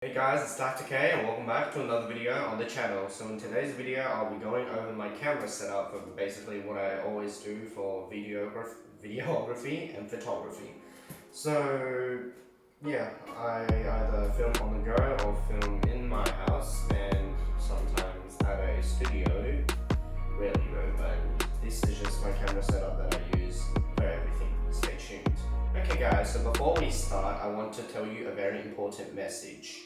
Hey guys, it's TactiK and welcome back to another video on the channel. So in today's video, I'll be going over my camera setup for basically what I always do for videography and photography. So yeah, I either film on the go or film in my house and sometimes at a studio, rarely though, but this is just my camera setup that I use for everything. Stay tuned. Okay guys, so before we start, I want to tell you a very important message.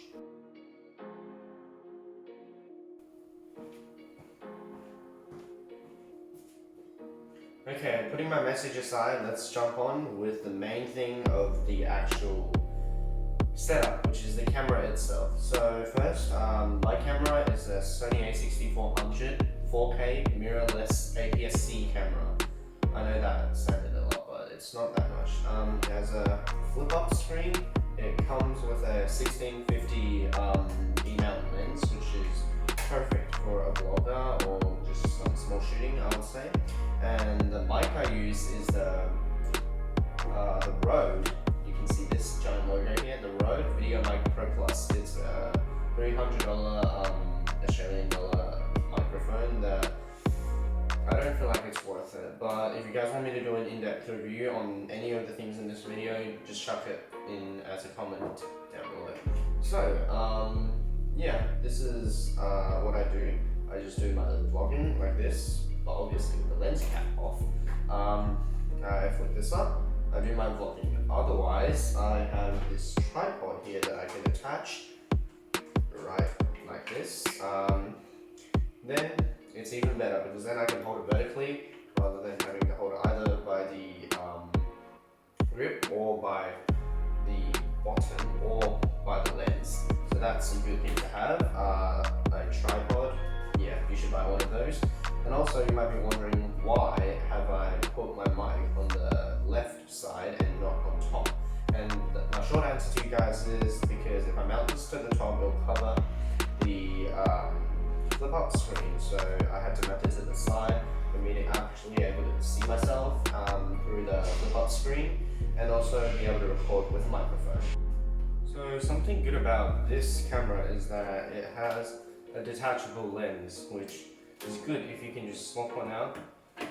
Okay, putting my message aside, let's jump on with the main thing of the actual setup, which is the camera itself. So first, my camera is a Sony a6400 4K mirrorless APS-C camera. I know that sounded a lot, but it's not that much. It has a flip-up screen. It comes with a 1650 E-mount lens, which is perfect for a vlogger or just some small shooting, I would say. And the mic I use is the Rode. You can see this giant logo here, the Rode Video Mic Pro Plus. It's a $300 Australian dollar microphone that I don't feel like it's worth it. But if you guys want me to do an in-depth review on any of the things in this video, just chuck it in as a comment down below. So yeah, this is what I do. I just do my vlogging like this, but obviously with the lens cap off. I flip this up, I do my vlogging. Otherwise, I have this tripod here that I can attach right like this. Then it's even better because then I can hold it vertically rather than having to hold it either by the grip or by the bottom or by the lens. So that's a good thing to have. A tripod, yeah, you should buy one of those. And also you might be wondering, why have I put my mic on the left side and not on top? And my short answer to you guys is because if I mount this to the top, it'll cover the flip-up screen. So I had to mount this at the side for me to actually be able to see myself through the flip-up screen and also be able to record with a microphone. So something good about this camera is that it has a detachable lens, which is good if you can just swap one out,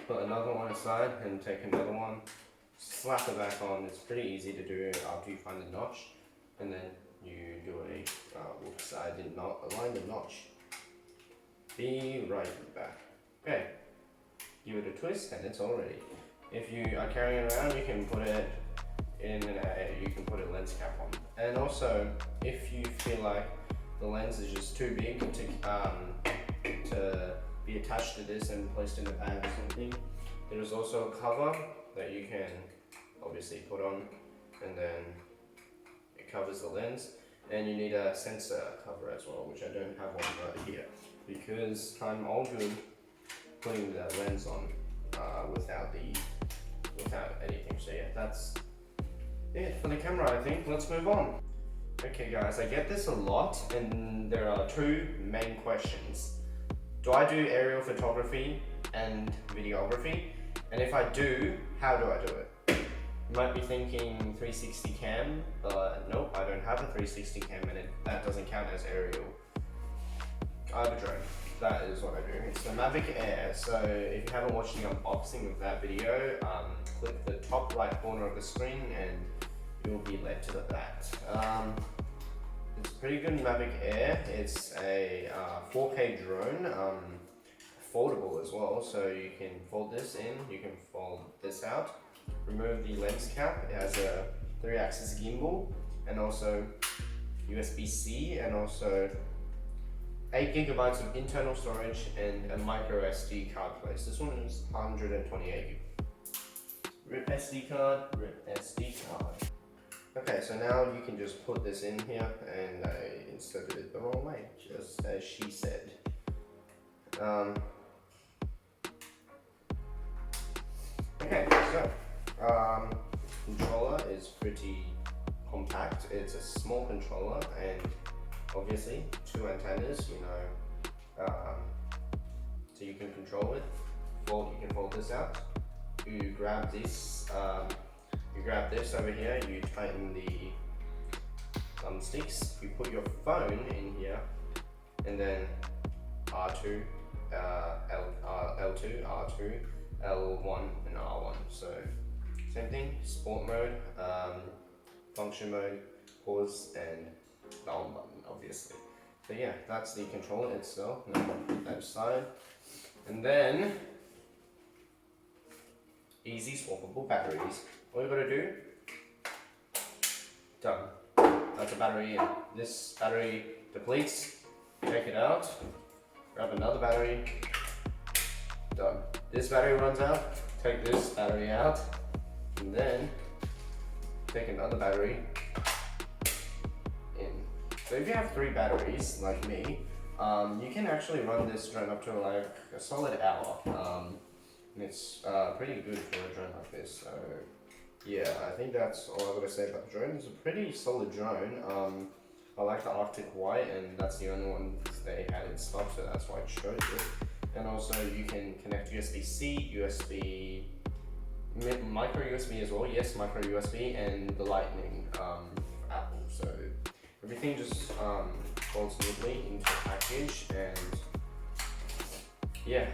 put another one aside and take another one, slap it back on. It's pretty easy to do after you find the notch, and then you do a whoops, I did not align the notch. Be right back. Okay, give it a twist and it's all ready. If you are carrying it around, you can put it in you can put a lens cap on. And also, if you feel like the lens is just too big to be attached to this and placed in a bag or something, there is also a cover that you can obviously put on, and then it covers the lens. And you need a sensor cover as well, which I don't have one right here because I'm all good putting the lens on without anything. So yeah, that's it for the camera, I think. Let's move on. Okay guys, I get this a lot and there are two main questions. Do I do aerial photography and videography? And if I do, how do I do it? You might be thinking 360 cam, but nope, I don't have a 360 cam and that doesn't count as aerial. I have a drone. That is what I do. It's the Mavic Air. So if you haven't watched the unboxing of that video, click the top right corner of the screen and you'll be led to that. It's a pretty good Mavic Air. It's a 4K drone, foldable as well. So you can fold this in, you can fold this out, remove the lens cap. It has a 3-axis gimbal and also USB-C and also 8 gigabytes of internal storage and a micro SD card place. This one is 128 GB. RIP SD card, RIP SD card. Okay, so now you can just put this in here, and I inserted it the wrong way, just as she said. Okay, so controller is pretty compact. It's a small controller and obviously 2 antennas, you know, so you can control it. You can fold this out. You grab this over here, you tighten the thumbsticks. You put your phone in here, and then R2, L2, R2, L1, and R1. So same thing, sport mode, function mode, pause, and the on button, obviously. So yeah, that's the controller itself. Now put that aside, and then easy swappable batteries. All you gotta do, done. That's a battery in. This battery depletes, take it out, grab another battery, done. This battery runs out, take this battery out, and then take another battery in. So if you have 3 batteries, like me, you can actually run this drone up to like a solid hour. And it's pretty good for a drone like this. So yeah, I think that's all I gotta say about the drone. It's a pretty solid drone. I like the Arctic White, and that's the only one they had in stock, so that's why I chose it. And also you can connect USB-C, USB, micro USB as well. Yes, micro USB, and the Lightning Apple. So everything just falls neatly into the package, and yeah.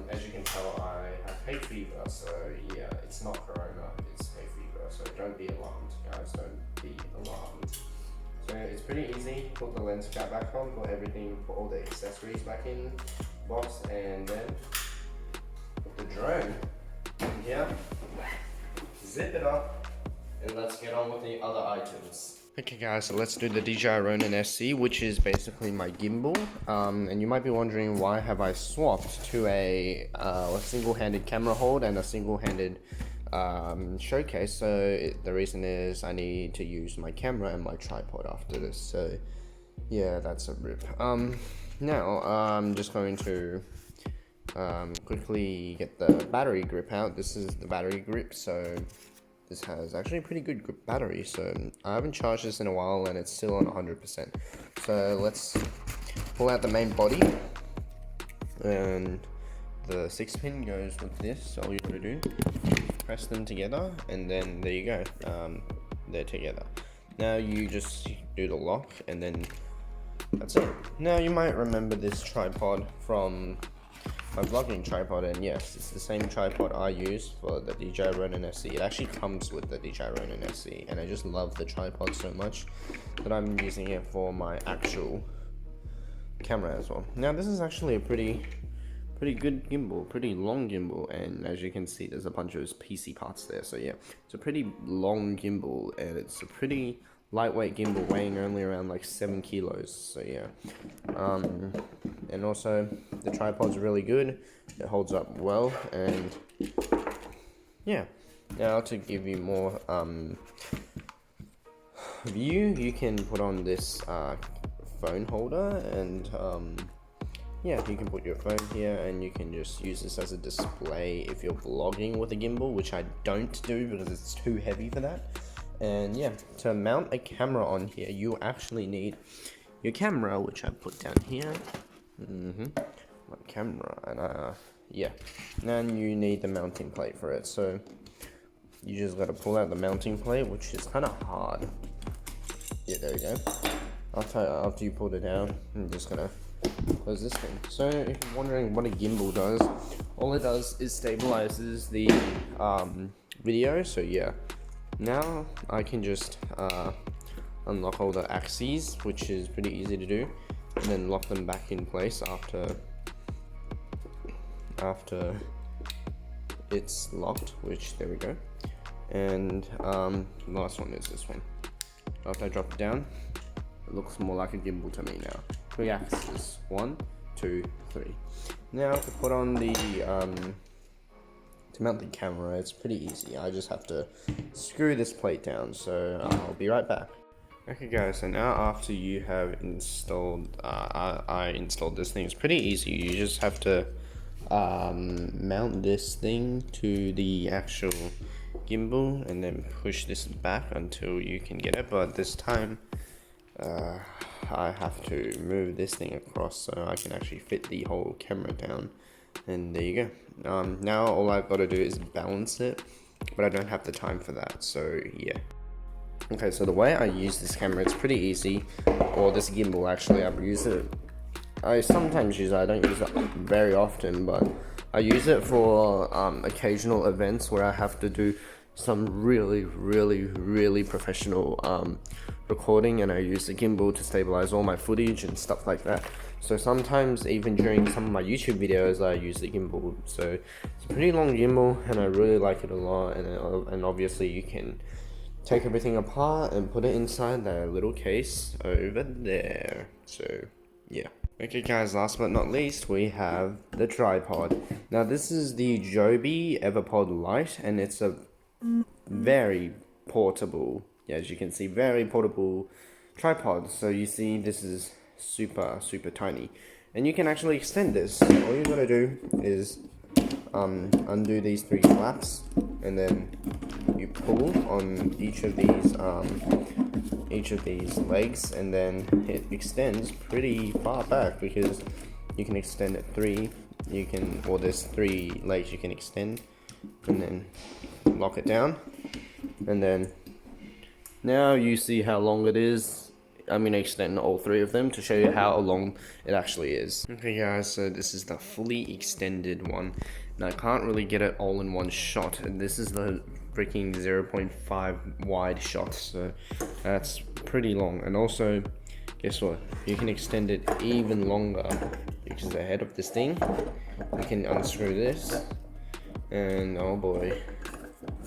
As you can tell, I have hay fever, so yeah, it's not corona, it's hay fever, so don't be alarmed, guys, don't be alarmed. So it's pretty easy. Put the lens cap back on, put everything, put all the accessories back in box, and then put the drone in here, zip it up, and let's get on with the other items. Okay guys, so let's do the DJI Ronin SC, which is basically my gimbal. And you might be wondering, why have I swapped to a single-handed camera hold and a single-handed showcase. So the reason is I need to use my camera and my tripod after this. So yeah, that's a rip. Now I'm just going to quickly get the battery grip out. This is the battery grip, so this has actually a pretty good grip battery. So I haven't charged this in a while and it's still on 100%. So let's pull out the main body, and the 6-pin goes with this. All you gotta do, press them together, and then there you go, they're together. Now you just do the lock, and then that's it. Now you might remember this tripod from my vlogging tripod, and yes, it's the same tripod I use for the DJI Ronin SC. It actually comes with the DJI Ronin SC, and I just love the tripod so much that I'm using it for my actual camera as well. Now this is actually a pretty good gimbal, pretty long gimbal, and as you can see, there's a bunch of PC parts there. So yeah, it's a pretty long gimbal, and it's a pretty lightweight gimbal, weighing only around like 7 kilos. So yeah, and also the tripod's really good. It holds up well, and yeah. Now to give you more view, you can put on this phone holder, and yeah, you can put your phone here, and you can just use this as a display if you're vlogging with a gimbal, which I don't do because it's too heavy for that. And yeah, to mount a camera on here, you actually need your camera, which I put down here. My camera, and yeah, and you need the mounting plate for it. So you just gotta pull out the mounting plate, which is kind of hard. Yeah, there we go. After you pull it out, I'm just gonna close this thing. So if you're wondering what a gimbal does, all it does is stabilizes the video. So yeah, now I can just unlock all the axes, which is pretty easy to do, and then lock them back in place after it's locked, which there we go. And the last one is this one. After I drop it down, it looks more like a gimbal to me now. 3 axes, 1, 2, 3. Now to put on the to mount the camera, it's pretty easy. I just have to screw this plate down, so I'll be right back. Okay guys, so now after you have installed, I installed this thing, it's pretty easy. You just have to mount this thing to the actual gimbal, and then push this back until you can get it. But this time, I have to move this thing across so I can actually fit the whole camera down. And there you go. Now all I've got to do is balance it, but I don't have the time for that, so yeah. Okay, so the way I use this camera, it's pretty easy. Or this gimbal, actually, I've used it. I sometimes use it, I don't use it very often, but I use it for occasional events where I have to do some really professional recording, and I use the gimbal to stabilize all my footage and stuff like that. So sometimes even during some of my YouTube videos I use the gimbal. So it's a pretty long gimbal and I really like it a lot, and obviously you can take everything apart and put it inside that little case over there. So yeah. Okay guys, last but not least, we have the tripod. Now this is the Joby Everpod Lite, and it's a very portable, yeah, as you can see, very portable tripod. So you see this is super tiny, and you can actually extend this. All you gotta do is undo these 3 flaps, and then you pull on each of these legs, and then it extends pretty far back, because you can extend it 3, or there's 3 legs you can extend, and then lock it down, and then now you see how long it is. I'm gonna extend all 3 of them to show you how long it actually is. Okay guys, so this is the fully extended one, and I can't really get it all in one shot, and this is the freaking 0.5 wide shot, so that's pretty long. And also, guess what, you can extend it even longer, because the head of this thing, you can unscrew this, and oh boy,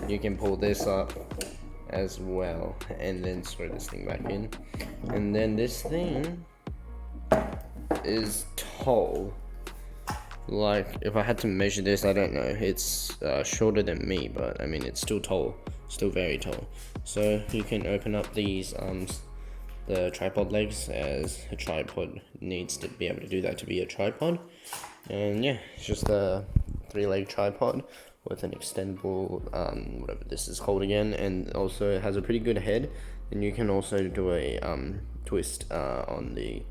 you can pull this up as well, and then screw this thing back in. And then this thing is tall. Like, if I had to measure this, I don't know, it's shorter than me, but I mean, it's still tall, still very tall. So you can open up these the tripod legs, as a tripod needs to be able to do that to be a tripod. And yeah, it's just a 3-leg tripod with an extendable whatever this is called again, and also it has a pretty good head, and you can also do a twist on the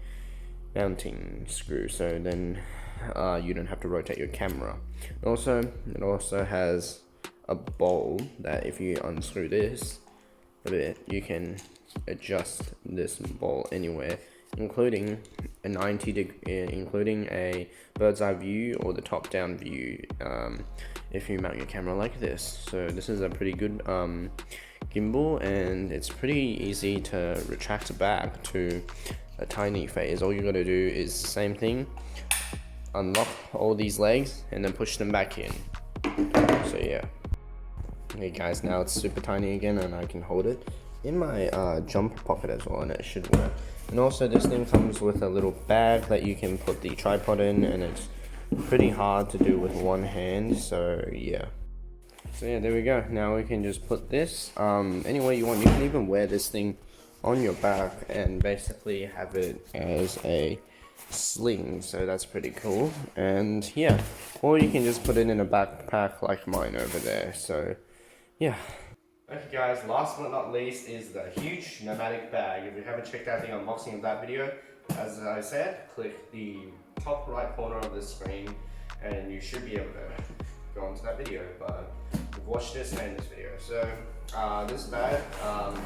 mounting screw, so then you don't have to rotate your camera. Also, it also has a bowl that if you unscrew this a bit, you can adjust this bowl anywhere, including a 90-degree, including a bird's eye view or the top-down view, if you mount your camera like this. So this is a pretty good gimbal, and it's pretty easy to retract back to a tiny phase. All you gotta do is the same thing, unlock all these legs and then push them back in. So yeah. Okay guys, now it's super tiny again, and I can hold it in my jumper pocket as well, and it should work. And also this thing comes with a little bag that you can put the tripod in, and it's pretty hard to do with one hand, so yeah. So yeah, there we go. Now we can just put this any way you want. You can even wear this thing on your back and basically have it as a sling, so that's pretty cool. And yeah, or you can just put it in a backpack like mine over there. So yeah. Okay guys, last but not least is the huge pneumatic bag. If you haven't checked out the unboxing of that video, as I said, click the top right corner of the screen and you should be able to go onto that video. But we've watched this and this video. So this bag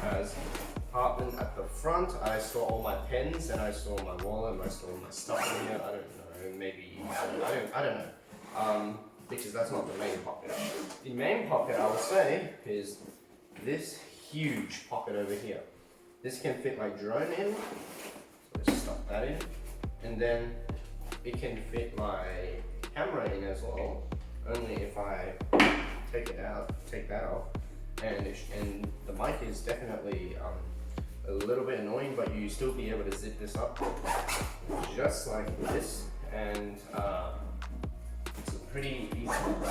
has compartment at the front. I store all my pens, and I store my wallet, and I store my stuff in here. I don't know, maybe, I don't know. Because that's not the main pocket. The main pocket, I would say, is this huge pocket over here. This can fit my drone in, so just stuff that in, and then it can fit my camera in as well, only if I take that off, and the mic is definitely a little bit annoying, but you still be able to zip this up just like this, and it's a pretty easy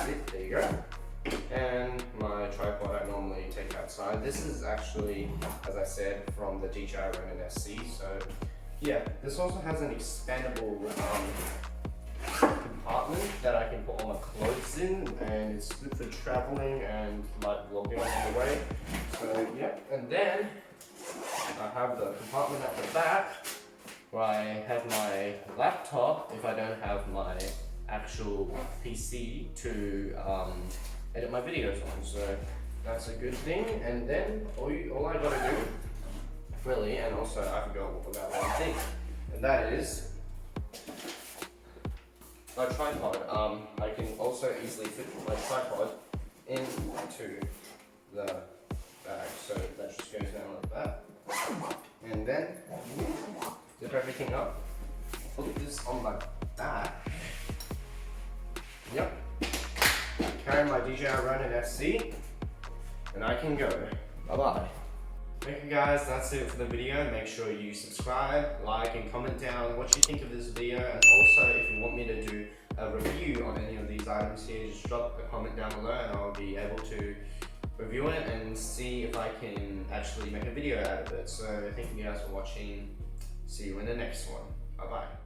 zip. There you go. And my tripod I normally take outside. This is actually, as I said, from the DJI Ronin SC. So yeah, this also has an expandable compartment that I can put all my clothes in, and it's good for traveling and like vlogging on the way. So yeah, and then I have the compartment at the back where I have my laptop if I don't have my actual PC to edit my videos on. So That's a good thing. And then all I gotta do, really, and also I forgot about one thing, and that is a tripod. I can also easily fit my tripod into the bag, so that just goes down like that. And then zip everything up. Put this on my back. Yep. Carry my DJI Ronin SC, and I can go. Bye bye. Thank you guys, that's it for the video. Make sure you subscribe, like, and comment down what you think of this video. And also, if you want me to do a review on any of these items here, just drop a comment down below and I'll be able to review it and see if I can actually make a video out of it. So thank you guys for watching. See you in the next one. Bye bye.